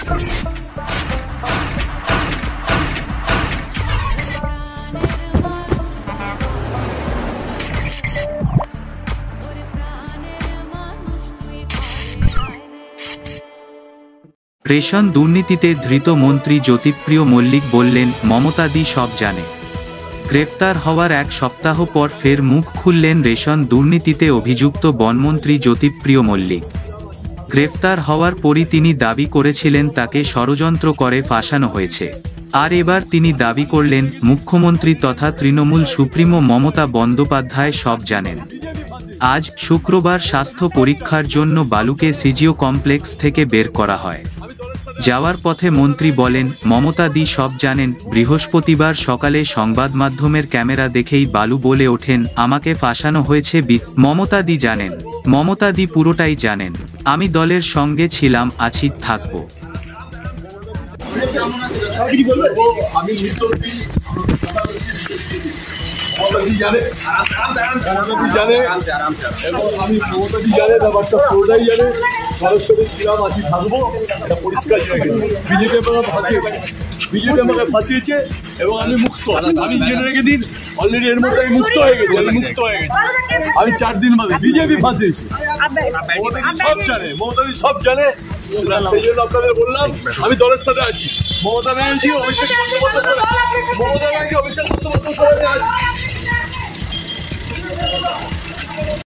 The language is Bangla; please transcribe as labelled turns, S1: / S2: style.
S1: রেশন দুর্নীতিতে ধৃত মন্ত্রী জ্যোতিপ্রিয় মল্লিক বললেন, মমতাদি সব জানে। গ্রেফতার হওয়ার এক সপ্তাহ পর ফের মুখ খুললেন রেশন দুর্নীতিতে অভিযুক্ত বনমন্ত্রী জ্যোতিপ্রিয় মল্লিক। গ্রেফতার হওয়ার পরই তিনি দাবি করেছিলেন তাকে ষড়যন্ত্র করে ফাঁসানো হয়েছে। আর এবার তিনি দাবি করলেন, মুখ্যমন্ত্রী তথা তৃণমূল সুপ্রিমো মমতা বন্দ্যোপাধ্যায় সব জানেন। আজ শুক্রবার স্বাস্থ্য পরীক্ষার জন্য বালুকে সিজিও কমপ্লেক্স থেকে বের করা হয়। যাওয়ার পথে মন্ত্রী বলেন, মমতাদি সব জানেন। বৃহস্পতিবার সকালে সংবাদ মাধ্যমের ক্যামেরা দেখেই বালু বলে ওঠেন, আমাকে ফাঁসানো হয়েছে। মমতাদি জানেন, মমতাদি পুরোটাই জানেন। আমি দলের সঙ্গে ছিলাম, আছি, থাকব।
S2: বিজেপি আমাকে ফাঁসিয়েছে এবং আমি মুক্ত। আমি জেনে রেখে দিন, অলরেডি এর মধ্যে আমি মুক্ত হয়ে গেছি। আমি 4 দিন বাদে বিজেপি ফাঁসিয়েছি। সব জানে, মমতাদি সব জানে। সেই জন্য আপনাদের বললাম আমি দলের সাথে আছি। মমতা ব্যানার্জি, অভিষেক বন্দ্যোপাধ্যায়, মমতা ব্যানার্জি, অভিষেক বন্দ্যোপাধ্যায়।